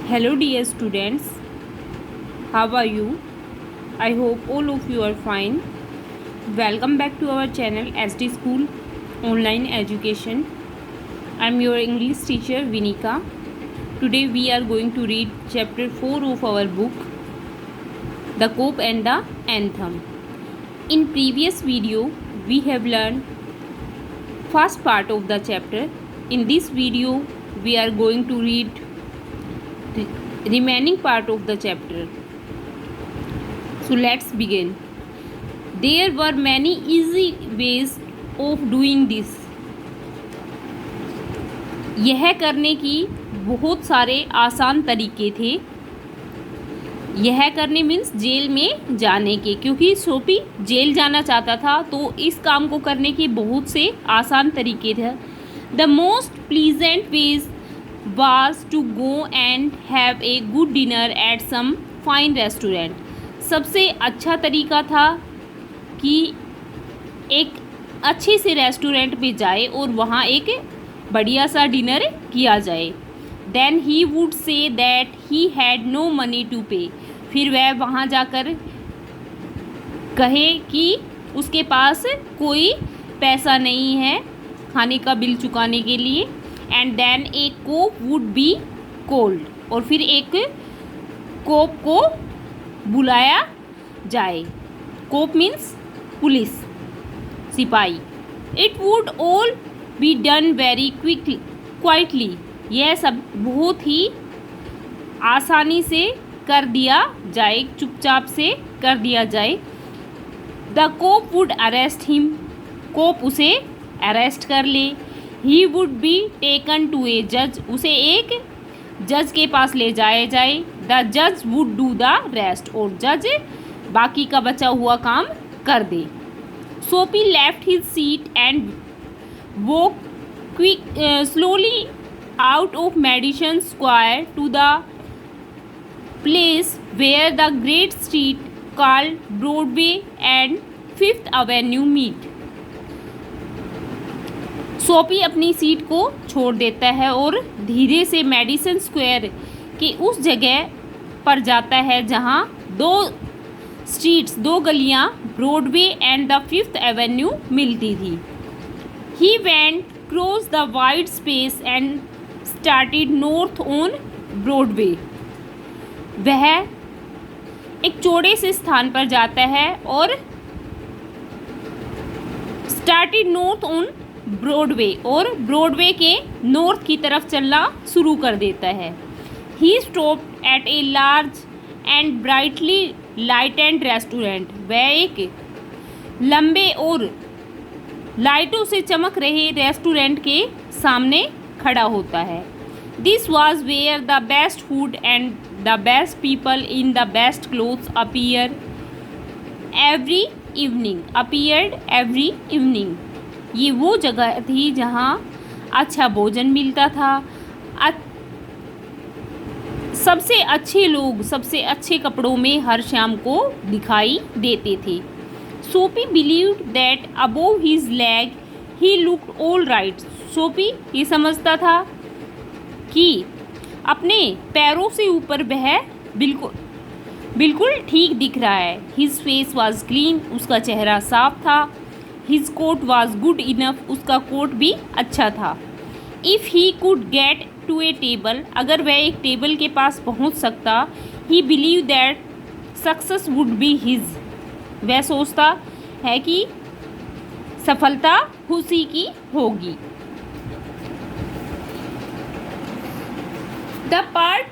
Hello, dear students. How are you? I hope all of you are fine. Welcome back to our channel SD School Online Education. I am your English teacher Vinika. Today we are going to read chapter 4 of our book, The Cope and the Anthem. In previous video, we have learned first part of the chapter. In this video, we are going to read the remaining part of the chapter. So let's begin. There were many easy ways of doing this. यह करने की बहुत सारे आसान तरीके थे. यह करने मीन्स जेल में जाने के, क्योंकि सोपी जेल जाना चाहता था तो इस काम को करने के बहुत से आसान तरीके थे. The most pleasant ways was to go and have a good dinner at some fine restaurant. सबसे अच्छा तरीका था कि एक अच्छे से रेस्टोरेंट पे जाए और वहाँ एक बढ़िया सा डिनर किया जाए. Then he would say that he had no money to pay. फिर वह वहाँ जाकर कहे कि उसके पास कोई पैसा नहीं है खाने का बिल चुकाने के लिए. And then a cop would be called. और फिर एक कोप को बुलाया जाए. कोप मीन्स पुलिस, सिपाही. It would all be done very quietly. यह सब बहुत ही आसानी से कर दिया जाए, चुपचाप से कर दिया जाए. The cop would arrest him. Cop उसे अरेस्ट कर ले. He would be taken to a जज. उसे एक जज के पास ले जाया जाए. द जज वुड डू द रेस्ट. और जज बाकी का बचा हुआ काम कर दे. Soapy left his seat and walk slowly out of Madison Square to the place where the great street called Broadway and Fifth Avenue meet. Soapy अपनी सीट को छोड़ देता है और धीरे से मेडिसन स्क्वायर की उस जगह पर जाता है जहां दो स्ट्रीट्स, दो गलियां, Broadway and the fifth Avenue मिलती थी. He went cross the wide space and started north on Broadway. वह एक चौड़े से स्थान पर जाता है और स्टार्टेड नॉर्थ ऑन ब्रॉडवे और ब्रॉडवे के नॉर्थ की तरफ चलना शुरू कर देता है. He stopped at a large and brightly lighted restaurant. वह एक लंबे और लाइटों से चमक रहे रेस्टोरेंट के सामने खड़ा होता है. This was where the best food and the best people in the best clothes appeared every evening. ये वो जगह थी जहाँ अच्छा भोजन मिलता था. सबसे अच्छे लोग सबसे अच्छे कपड़ों में हर शाम को दिखाई देते थे. सोपी believed that above his leg he looked all right. सोपी ये समझता था कि अपने पैरों से ऊपर वह बिल्कुल ठीक दिख रहा है. His face was clean. उसका चेहरा साफ था. His coat was good enough. उसका कोट भी अच्छा था. If he could get to a table. अगर वह एक टेबल के पास पहुंच सकता. He believe that success would be his. वह सोचता है कि सफलता उसी की होगी. The part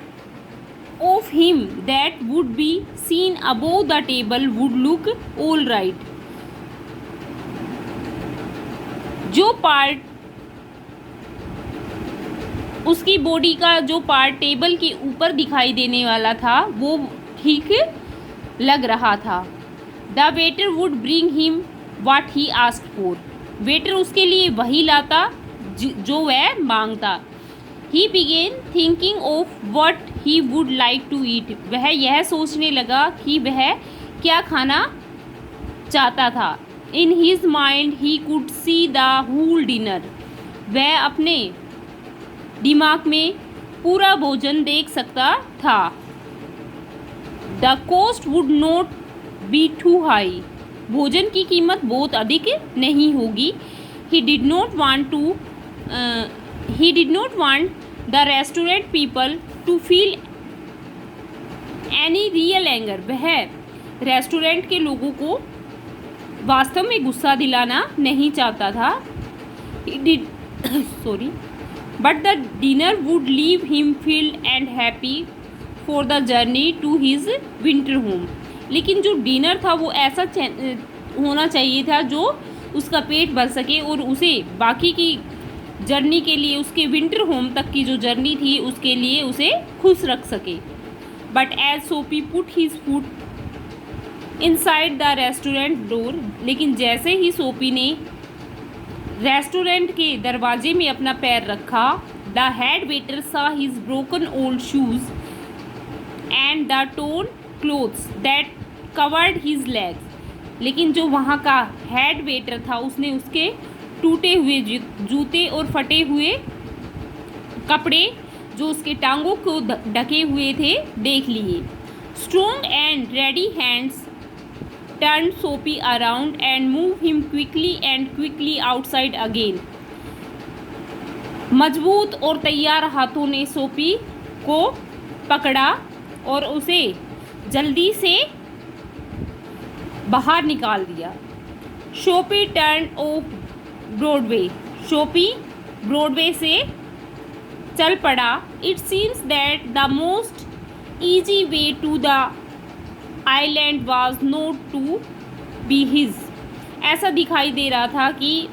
of him that would be seen above the table would look all right. जो पार्ट उसकी बॉडी का जो पार्ट टेबल के ऊपर दिखाई देने वाला था वो ठीक लग रहा था. The waiter would bring him what he asked for. Waiter उसके लिए वही लाता जो वह मांगता. He began thinking of what he would like to eat. वह यह सोचने लगा कि वह क्या खाना चाहता था. In his mind he could see the whole dinner. वह अपने दिमाग में पूरा भोजन देख सकता था। The cost would not be too high, भोजन की कीमत बहुत अधिक नहीं होगी। He did not want the restaurant people to feel any real anger, वह रेस्टोरेंट के लोगों को वास्तव में गुस्सा दिलाना नहीं चाहता था। But the dinner would leave him filled and happy for the journey to his winter home, लेकिन जो डिनर था वो ऐसा होना चाहिए था जो उसका पेट भर सके और उसे बाकी की जर्नी के लिए, उसके विंटर होम तक की जो जर्नी थी उसके लिए उसे खुश रख सके। बट एज सोपी put his foot inside the restaurant door, लेकिन जैसे ही सोपी ने रेस्टोरेंट के दरवाजे में अपना पैर रखा, द हेड वेटर सा his broken old shoes and the tone clothes that covered his legs, लेकिन जो वहाँ का हेड वेटर था उसने उसके टूटे हुए जूते और फटे हुए कपड़े जो उसके टांगों को ढके हुए थे देख लिए। Strong and ready hands turn Soapy around and move him quickly outside again, मजबूत और तैयार हाथों ने सोपी को पकड़ा और उसे जल्दी से बाहर निकाल दिया। Soapy turn off Broadway, Soapy Broadway से चल पड़ा। It seems that the most easy way to the island was not to be his, ऐसा दिखाई दे रहा था कि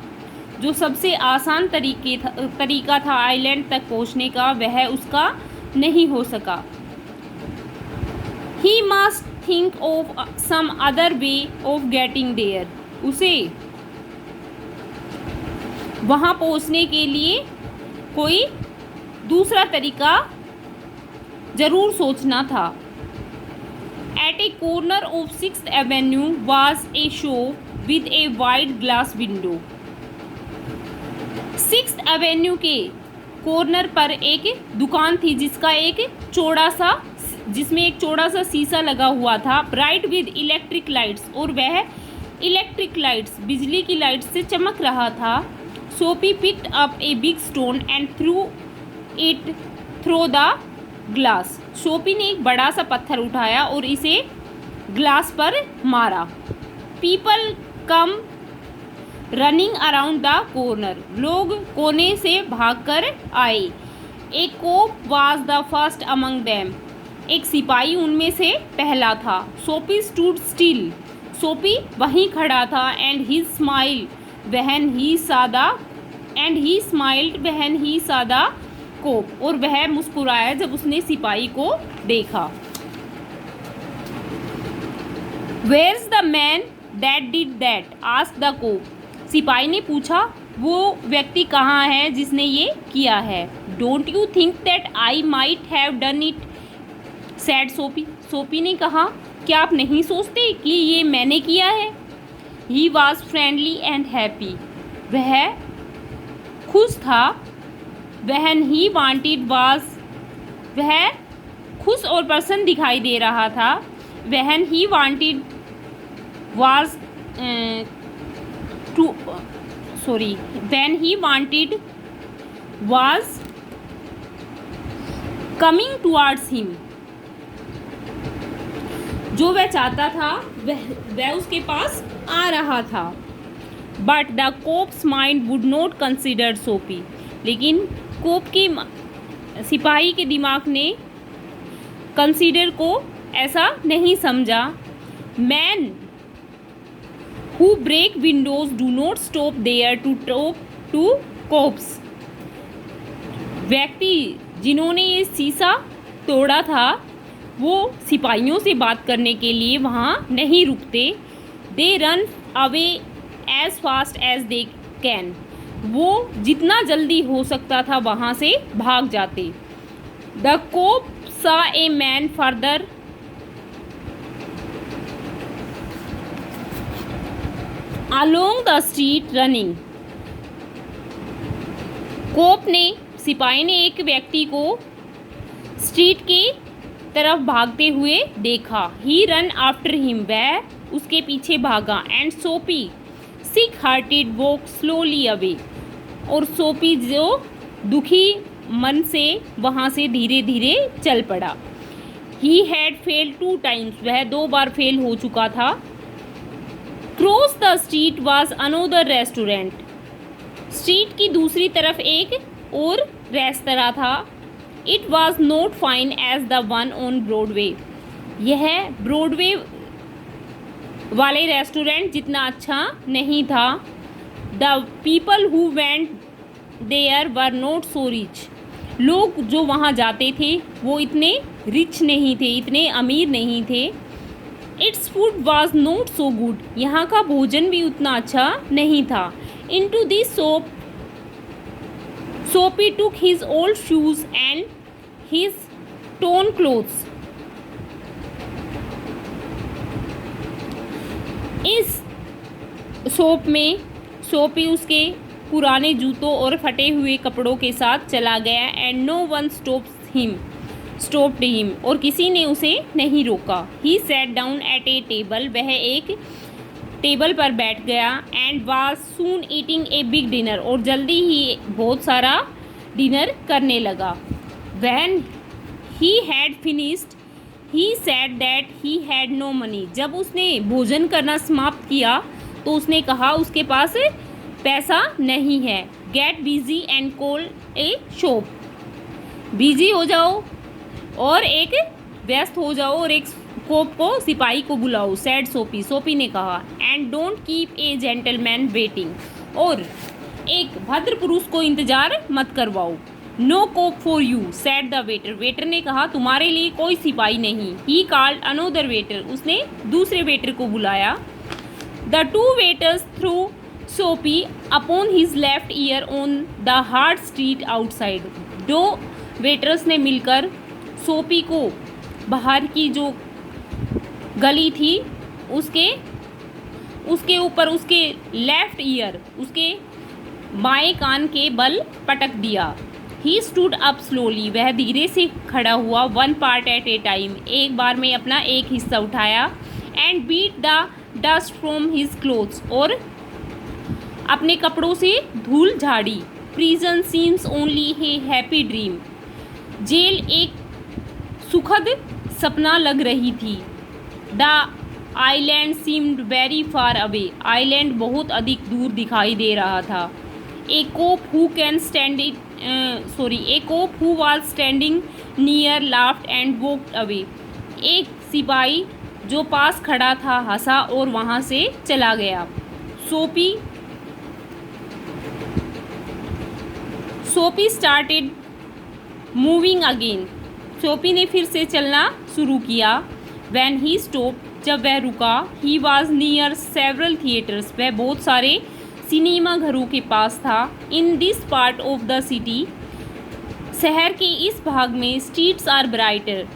जो सबसे आसान तरीका था आइलैंड तक पहुंचने का वह उसका नहीं हो सका। He must think of some other way of getting there, उसे वहाँ पहुँचने के लिए कोई दूसरा तरीका ज़रूर सोचना था। At a corner of 6th avenue was a shop with a wide glass window, 6th avenue के कॉर्नर पर एक दुकान थी जिसमें एक चौड़ा सा शीशा लगा हुआ था, ब्राइट विद इलेक्ट्रिक लाइट्स, और वह इलेक्ट्रिक लाइट्स बिजली की लाइट्स से चमक रहा था। सोपी picked up a big stone and through it through the glass, सोपी ने एक बड़ा सा पत्थर उठाया और इसे ग्लास पर मारा। People come running around the corner, लोग कोने से भागकर आए। A cop was the first among them, एक सिपाही उनमें से पहला था। सोपी स्टूड स्टिल, सोपी वहीं खड़ा था। And he smiled when he saw the कोप, और वह मुस्कुराया जब उसने सिपाही को देखा। Where's the man that did that? asked the कोप, सिपाही ने पूछा वो व्यक्ति कहाँ है जिसने ये किया है। Don't you think that I might have done it? said सोपी, सोपी ने कहा क्या आप नहीं सोचते कि ये मैंने किया है। He was friendly and happy, वह खुश था। When he wanted was, वह खुश और प्रसन्न दिखाई दे रहा था। When he wanted was when he wanted was coming towards him, जो वह चाहता था वह उसके पास आ रहा था। But the cops mind would not consider सोपी, लेकिन कोप की सिपाही के दिमाग ने कंसीडर को ऐसा नहीं समझा। Man who break windows do not stop there to talk to cops, व्यक्ति जिन्होंने ये शीशा तोड़ा था वो सिपाहियों से बात करने के लिए वहाँ नहीं रुकते। They run away as fast as they can, वो जितना जल्दी हो सकता था वहाँ से भाग जाते। The cop saw a man further along the street running, cop ने सिपाही ने एक व्यक्ति को स्ट्रीट की तरफ भागते हुए देखा। ही रन आफ्टर हिम, वह उसके पीछे भागा। एंड सोपी सिक हार्टेड वॉक स्लोली अवे, और सोपी जो दुखी मन से वहाँ से धीरे धीरे चल पड़ा। ही हैड फेल 2 times, वह 2 बार फेल हो चुका था। Cross the street was another restaurant, street की दूसरी तरफ एक और रेस्तरा था। It was not fine as the one on Broadway, यह ब्रॉडवे वाले रेस्टोरेंट जितना अच्छा नहीं था। The people who went there were not so rich, लोग जो वहाँ जाते थे वो इतने रिच नहीं थे, इतने अमीर नहीं थे। Its food was not so good, यहाँ का भोजन भी उतना अच्छा नहीं था। इन टू दिस सोप सोपी took his old shoes and his tone clothes, इस सोप में सोपी उसके पुराने जूतों और फटे हुए कपड़ों के साथ चला गया। And no one stopped him, और किसी ने उसे नहीं रोका। He sat down at a table, वह एक टेबल पर बैठ गया। And was soon eating a big dinner, और जल्दी ही बहुत सारा डिनर करने लगा। When he had finished he said that he had no money, जब उसने भोजन करना समाप्त किया तो उसने कहा उसके पास पैसा नहीं है। Get busy and call A shop, busy हो जाओ और एक व्यस्त हो जाओ और एक कोप को सिपाही को बुलाओ, सैड सोपी, सोपी ने कहा। And don't keep a gentleman waiting, और एक भद्र पुरुष को इंतजार मत करवाओ। No cop for you said the waiter, waiter ने कहा तुम्हारे लिए कोई सिपाही नहीं। ही कॉल्ड अनोदर वेटर, उसने दूसरे वेटर को बुलाया। द 2 waiters थ्रू सोपी upon his left ear on the hard street outside, 2 waiters ने मिलकर सोपी को बाहर की जो गली थी उसके ऊपर उसके लेफ्ट ईयर, उसके बाएं कान के बल पटक दिया। ही स्टूड अप स्लोली, वह धीरे से खड़ा हुआ। 1 part एट ए टाइम, एक बार में अपना एक हिस्सा उठाया। And beat the dust from his clothes, और अपने कपड़ों से धूल झाड़ी। Prison seems only a happy dream, जेल एक सुखद सपना लग रही थी। The island seemed very far away, island बहुत अधिक दूर दिखाई दे रहा था। A cop who was standing near laughed and walked away, एक सिपाही जो पास खड़ा था हंसा और वहाँ से चला गया। सोपी स्टार्टेड मूविंग अगेन, सोपी ने फिर से चलना शुरू किया। व्हेन ही स्टॉप, जब वह रुका। He was near several theatres, वह बहुत सारे सिनेमा घरों के पास था। In this part of the city, शहर के इस भाग में स्ट्रीट्स आर ब्राइटर,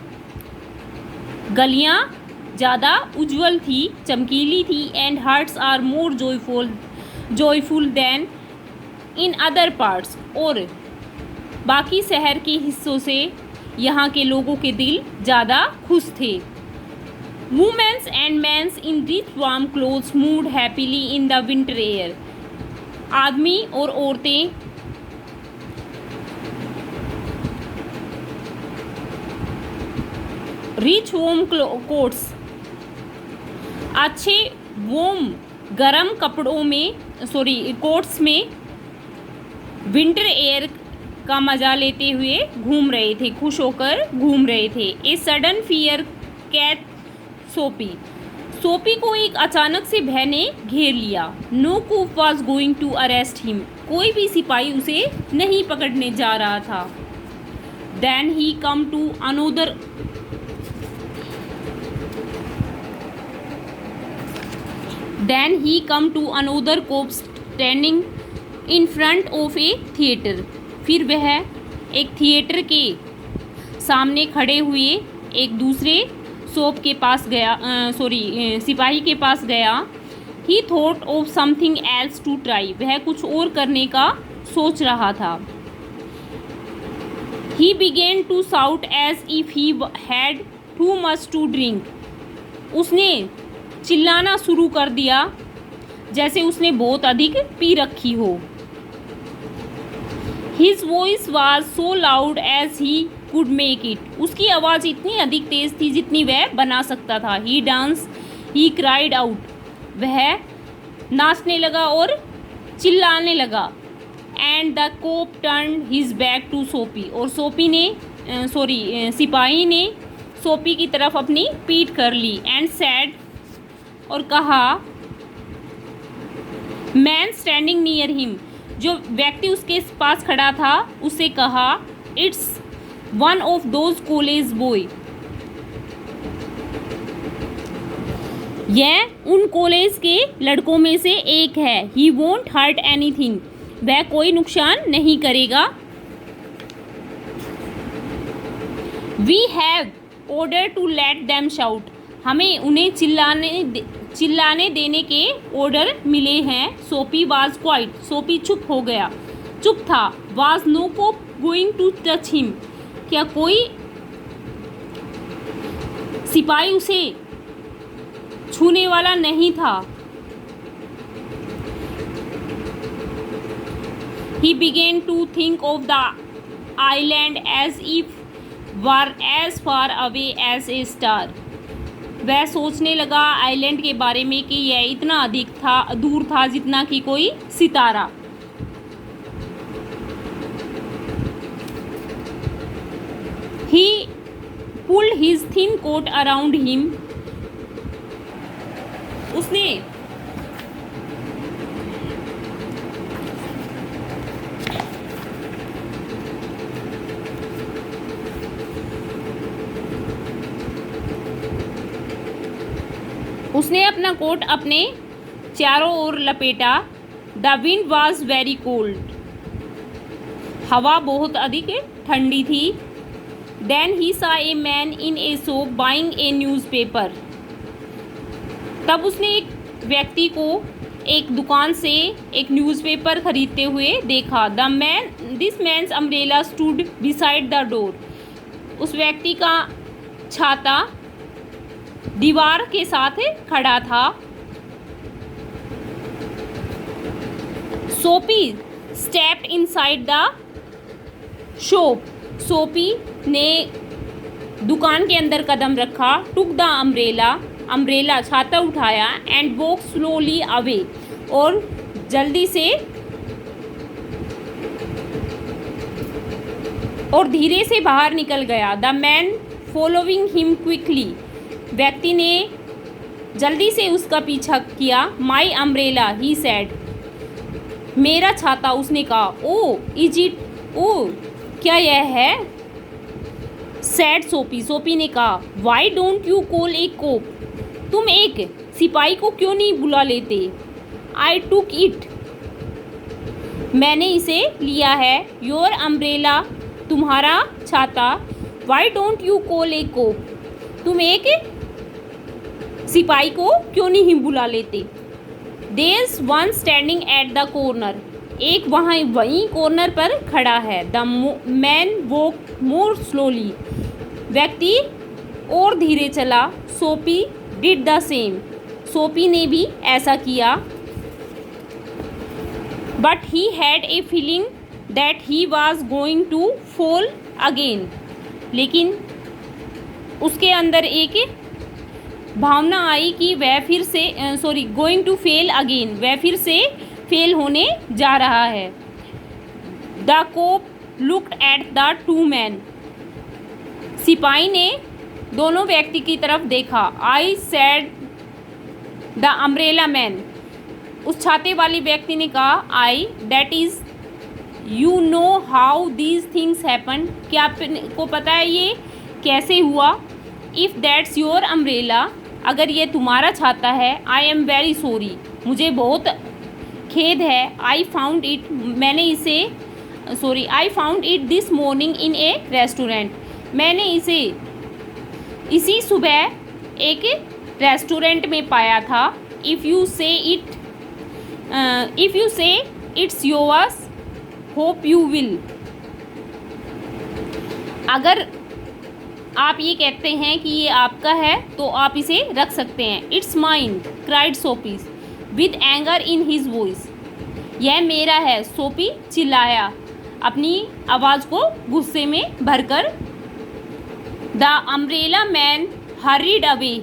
गलियाँ ज़्यादा उज्ज्वल थी, चमकीली थी। And hearts are more joyful than in other parts, और बाकी शहर के हिस्सों से यहाँ के लोगों के दिल ज़्यादा खुश थे। Womens and mens in rich warm clothes moved happily in the winter air, आदमी और औरतें रिच वॉर्म कोट्स, अच्छे वॉर्म गरम कपड़ों में कोट्स में विंटर एयर का मज़ा लेते हुए घूम रहे थे, खुश होकर घूम रहे थे। ए सडन फियर कैच सोपी को एक अचानक से भय ने घेर लिया। No cop was going to arrest him, कोई भी सिपाही उसे नहीं पकड़ने जा रहा था। Then he come to another cop standing in front of a theatre, फिर वह एक थिएटर के सामने खड़े हुए एक दूसरे सोप के पास गया, सिपाही के पास गया। He thought of something else to try, वह कुछ और करने का सोच रहा था। He began to shout as if he had too much to drink. उसने चिल्लाना शुरू कर दिया जैसे उसने बहुत अधिक पी रखी हो. His voice was so loud as he could make it. उसकी आवाज़ इतनी अधिक तेज़ थी जितनी वह बना सकता था. He danced, he cried out. वह नाचने लगा और चिल्लाने लगा. And the cop turn his back to Soapy. और सिपाही ने सोपी की तरफ अपनी पीठ कर ली. एंड सैड, और कहा, मैन स्टैंडिंग नियर हिम, जो व्यक्ति उसके पास खड़ा था उससे कहा, it's one of those college boy. यह उन कॉलेज के लड़कों में से एक है. ही वोंट हर्ट एनीथिंग, वह कोई नुकसान नहीं करेगा. We have order to let them shout, हमें उन्हें चिल्लाने देने के ऑर्डर मिले हैं. सोपी वाज क्वाइट, सोपी चुप था. Was no cop going to touch him, क्या कोई सिपाही उसे छूने वाला नहीं था. He began to think of the island as if were as far away as a star. वह सोचने लगा आइलैंड के बारे में कि यह इतना अधिक दूर था जितना कि कोई सितारा. He pulled his thin coat around him. उसने अपना कोट अपने चारों ओर लपेटा. The wind was very cold, हवा बहुत अधिक ठंडी थी. देन ही सा a man in A shop buying A newspaper, तब उसने एक व्यक्ति को एक दुकान से एक न्यूज़पेपर खरीदते हुए देखा. This man's umbrella stood beside the door, उस व्यक्ति का छाता दीवार के साथ खड़ा था. सोपी स्टेप्ड इनसाइड द शॉप, सोपी ने दुकान के अंदर कदम रखा. टुक द अम्ब्रेला छाता उठाया. एंड वॉक स्लोली अवे, और जल्दी से और धीरे से बाहर निकल गया. The man following him quickly, व्यक्ति ने जल्दी से उसका पीछा किया. माई अम्ब्रेला ही सैड, मेरा छाता, उसने कहा. ओ इज इट, ओ क्या यह है. सैड सोपी ने कहा. Y don't you call a cop, तुम एक सिपाही को क्यों नहीं बुला लेते. आई टुक इट, मैंने इसे लिया है. योर अम्ब्रेला, तुम्हारा छाता. Why don't you call a cop, तुम एक सिपाही को क्यों नहीं बुला लेते. There's one standing at the corner, एक वहीं कॉर्नर पर खड़ा है. The man walk more slowly, व्यक्ति और धीरे चला. सोपी डिड द सेम, सोपी ने भी ऐसा किया. But he had a feeling that he was going to fall again, लेकिन उसके अंदर एक भावना आई कि वह फिर से गोइंग टू फेल अगेन, वह फिर से फेल होने जा रहा है. The cop looked at the two man, सिपाही ने दोनों व्यक्ति की तरफ देखा. I said the umbrella man, उस छाते वाले व्यक्ति ने कहा. I that is you know how these things happen, क्या आपको पता है ये कैसे हुआ. इफ़ दैट्स योर अम्ब्रेला, अगर ये तुम्हारा छाता है. आई एम वेरी सॉरी, मुझे बहुत खेद है. I found it this morning in A restaurant, मैंने इसे इसी सुबह एक रेस्टोरेंट में पाया था. इफ़ यू से it's yours, hope you will, अगर आप ये कहते हैं कि ये आपका है तो आप इसे रख सकते हैं। इट्स माइन, क्राइड सोपी with anger in his voice. यह मेरा है, सोपी चिल्लाया अपनी आवाज़ को गुस्से में भरकर। The umbrella man hurried away.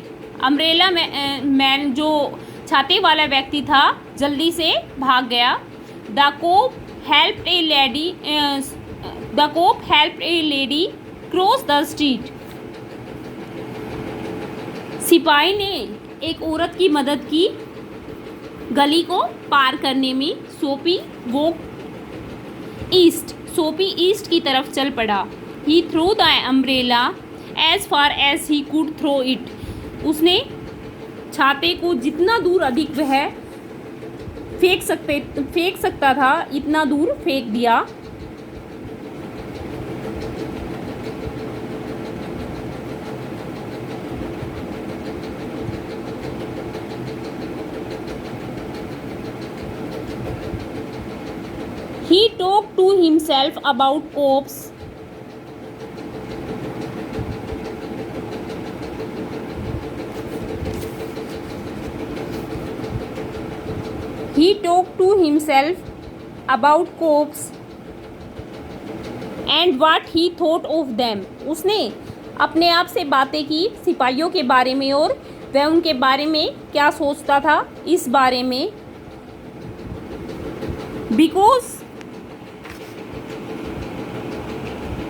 Umbrella man जो छाते वाला व्यक्ति था जल्दी से भाग गया। The cop helped a lady cross the street. सिपाही ने एक औरत की मदद की गली को पार करने में। सोपी ईस्ट की तरफ चल पड़ा। He throw the umbrella as far as he could throw it. उसने छाते को जितना दूर अधिक वह फेंक सकता था इतना दूर फेंक दिया। He talked to himself about cops. He talked to himself about cops and what he thought of them. उसने अपने आप से बातें की सिपाहियों के बारे में और वह उनके बारे में क्या सोचता था इस बारे में। Because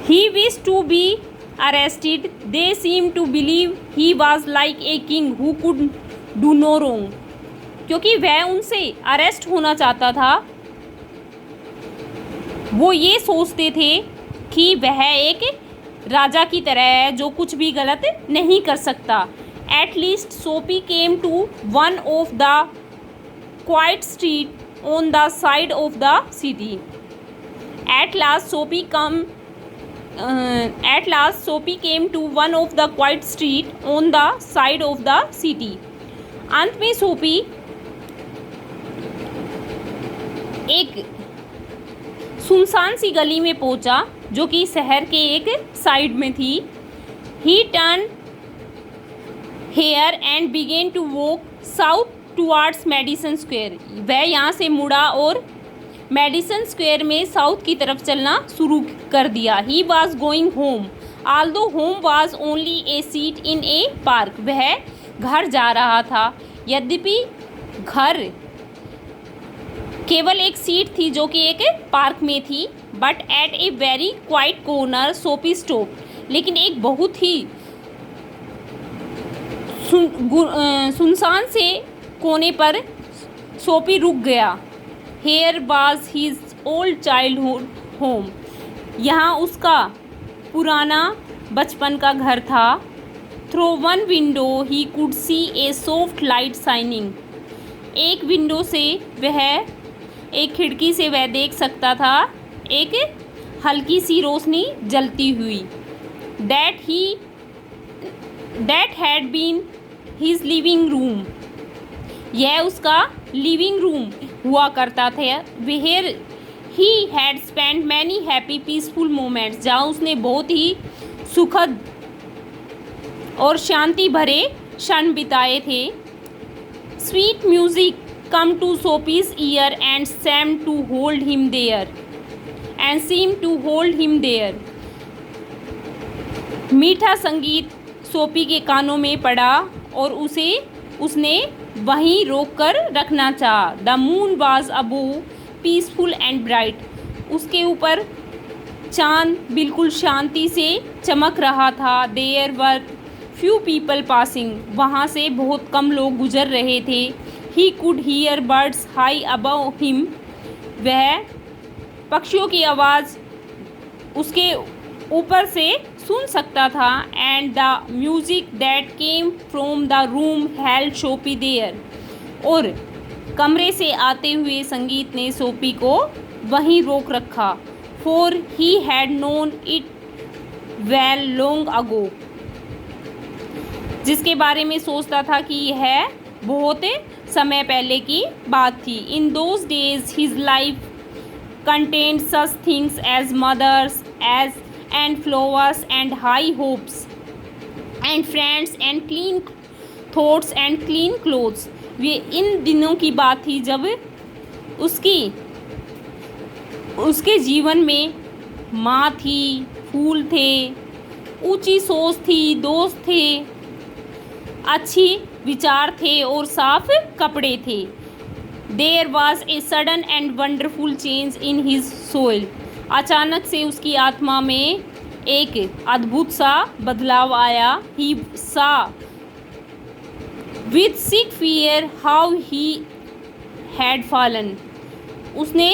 he wished to be arrested, they seemed to believe he was like a king who could do no wrong. क्योंकि वह उनसे अरेस्ट होना चाहता था, वो ये सोचते थे कि वह एक राजा की तरह है जो कुछ भी गलत नहीं कर सकता। At least Sophie came to one of the quiet street on the side of the city. At last Sophie came to one of the quiet street on the side of the city. अंत में सोपी एक सुनसान सी गली में पहुंचा जो कि शहर के एक साइड में थी। He turned here and began to walk south towards Madison Square. वह यहाँ से मुड़ा और मेडिसन स्क्वायर में साउथ की तरफ चलना शुरू कर दिया। He was going home, although home was only a seat in a park. वह घर जा रहा था, यद्यपि घर केवल एक सीट थी जो कि एक पार्क में थी। But at a very quite corner सोपी स्टॉप। लेकिन एक बहुत ही सुनसान से कोने पर सोपी रुक गया। Here was his old childhood home. यहाँ उसका पुराना बचपन का घर था। Through one window he could see a soft light shining. एक विंडो से वह एक खिड़की से वह देख सकता था एक हल्की सी रोशनी जलती हुई। That had been his living room. यह उसका लिविंग रूम हुआ करता था। Where he had spent many happy peaceful moments. जहाँ उसने बहुत ही सुखद और शांति भरे क्षण बिताए थे। Sweet music come to Sophie's ear and seemed to hold him there. मीठा संगीत सोपी के कानों में पड़ा और उसने वहीं रोक कर रखना चाहा। The moon was above peaceful and bright. उसके ऊपर चांद बिल्कुल शांति से चमक रहा था. There were few people passing. वहाँ से बहुत कम लोग गुजर रहे थे. He could hear birds high above him. वह पक्षियों की आवाज़ उसके ऊपर से सुन सकता था. And the music that came from the room held सोपी देयर. और कमरे से आते हुए संगीत ने सोपी को वहीं रोक रखा. For he had known it well long ago. जिसके बारे में सोचता था कि यह बहुत समय पहले की बात थी. In those days his life contained such things as mothers, as and flowers and high hopes and friends and clean thoughts and clean clothes. ये इन दिनों की बात थी जब उसके जीवन में माँ थी, फूल थे, ऊंची सोच थी, दोस्त थे, अच्छी विचार थे और साफ कपड़े थे. There was a sudden and wonderful change in his soul. अचानक से उसकी आत्मा में एक अद्भुत सा बदलाव आया. He saw with sick fear how he had fallen. उसने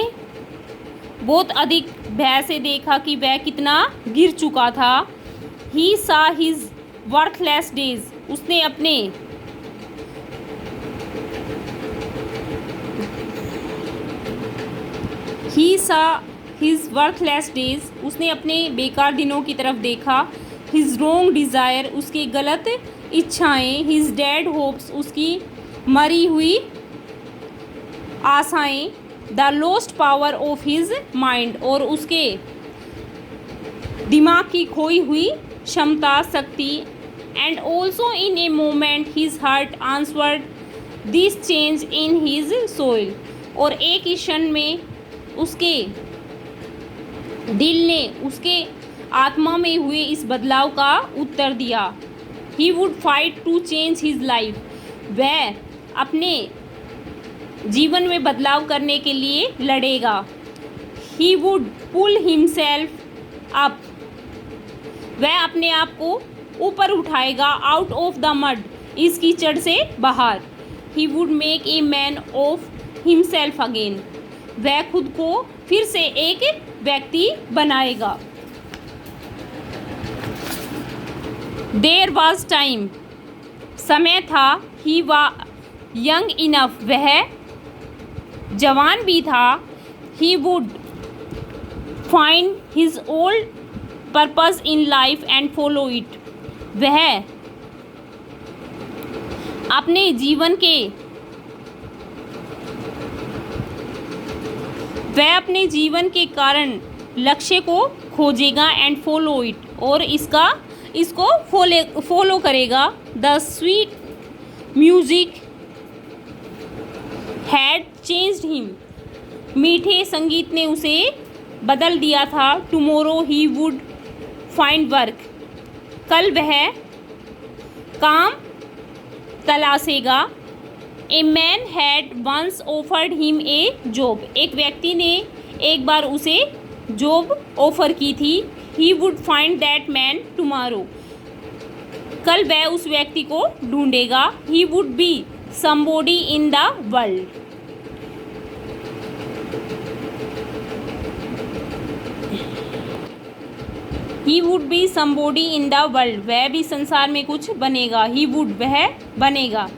बहुत अधिक भय से देखा कि वह कितना गिर चुका था. He saw his worthless days. उसने अपने He saw his worthless days. उसने अपने बेकार दिनों की तरफ देखा. His wrong desire. उसकी गलत इच्छाएं. His dead hopes. उसकी मरी हुई आशाएं. The lost power of his mind. और उसके दिमाग की खोई हुई क्षमता, शक्ति. And also in a moment his heart answered this change in his soul. और एक ही क्षण में उसके दिल ने उसके आत्मा में हुए इस बदलाव का उत्तर दिया. He would fight to change his life. वह अपने जीवन में बदलाव करने के लिए लड़ेगा. He would pull himself up. वह अपने आप को ऊपर उठाएगा. Out of the mud. इस कीचड़ से बाहर. He would make a man of himself again. वह खुद को फिर से एक व्यक्ति बनाएगा. There was time. समय था. He was young enough. वह जवान भी था. He would find his old purpose in life and follow it. वह अपने जीवन के कारण लक्ष्य को खोजेगा एंड फॉलो इट. और इसको फॉलो करेगा. The sweet music had changed him. मीठे संगीत ने उसे बदल दिया था. Tomorrow he would find work. कल वह काम तलाशेगा. A man had once offered him a job. एक व्यक्ति ने एक बार उसे जॉब ऑफर की थी. He would find that man tomorrow. कल वह उस व्यक्ति को ढूंढेगा. He would be somebody in the world. He would be somebody in the world. वह भी संसार में कुछ बनेगा. ही वुड वह बनेगा.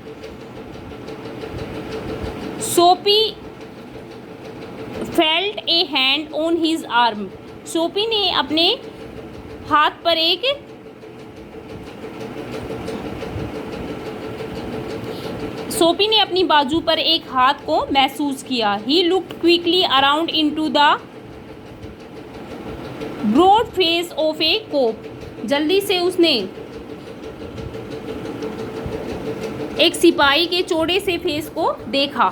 सोपी felt A hand on his arm. सोपी ने अपने हाथ पर सोपी ने अपनी बाजू पर एक हाथ को महसूस किया. He looked quickly around into the broad face of a cop. जल्दी से उसने एक सिपाही के चौड़े से फेस को देखा.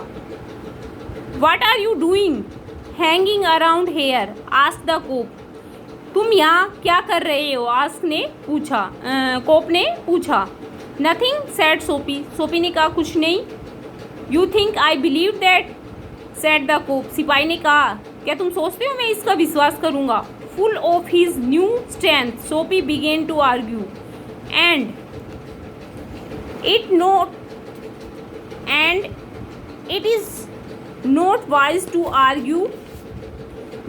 What are you doing hanging around here? asked the coop. तुम यहाँ क्या कर रहे हो? आस्क ने पूछा. कोप ने पूछा. Nothing said सोपी. सोपी ने कहा कुछ नहीं. You think I believe that? said the coop. सिपाही ने कहा क्या तुम सोचते हो मैं इसका विश्वास करूँगा? Full of his new strength, सोपी began to argue. And it is not wise to argue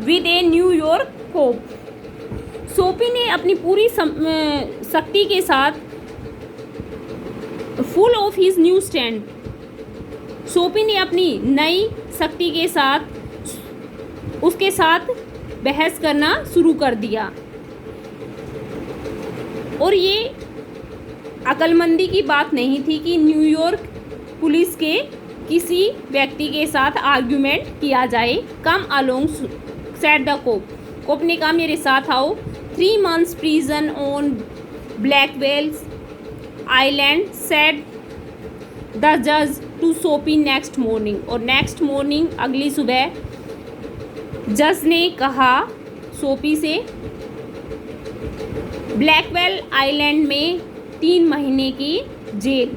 with a New York cop. सोपी ने अपनी पूरी शक्ति के साथ full of his new stand. सोपी ने अपनी नई शक्ति के साथ उसके साथ बहस करना शुरू कर दिया. और ये अक्लमंदी की बात नहीं थी कि न्यूयॉर्क पुलिस के किसी व्यक्ति के साथ आर्ग्यूमेंट किया जाए. कम अलोंग सेड द कोप. कोप ने कहा मेरे साथ आओ. 3 months prison on Blackwell's Island, said the judge to सोपी नेक्स्ट मॉर्निंग। और नेक्स्ट मॉर्निंग अगली सुबह जज ने कहा सोपी से ब्लैकवेल आइलैंड में 3 महीने की जेल।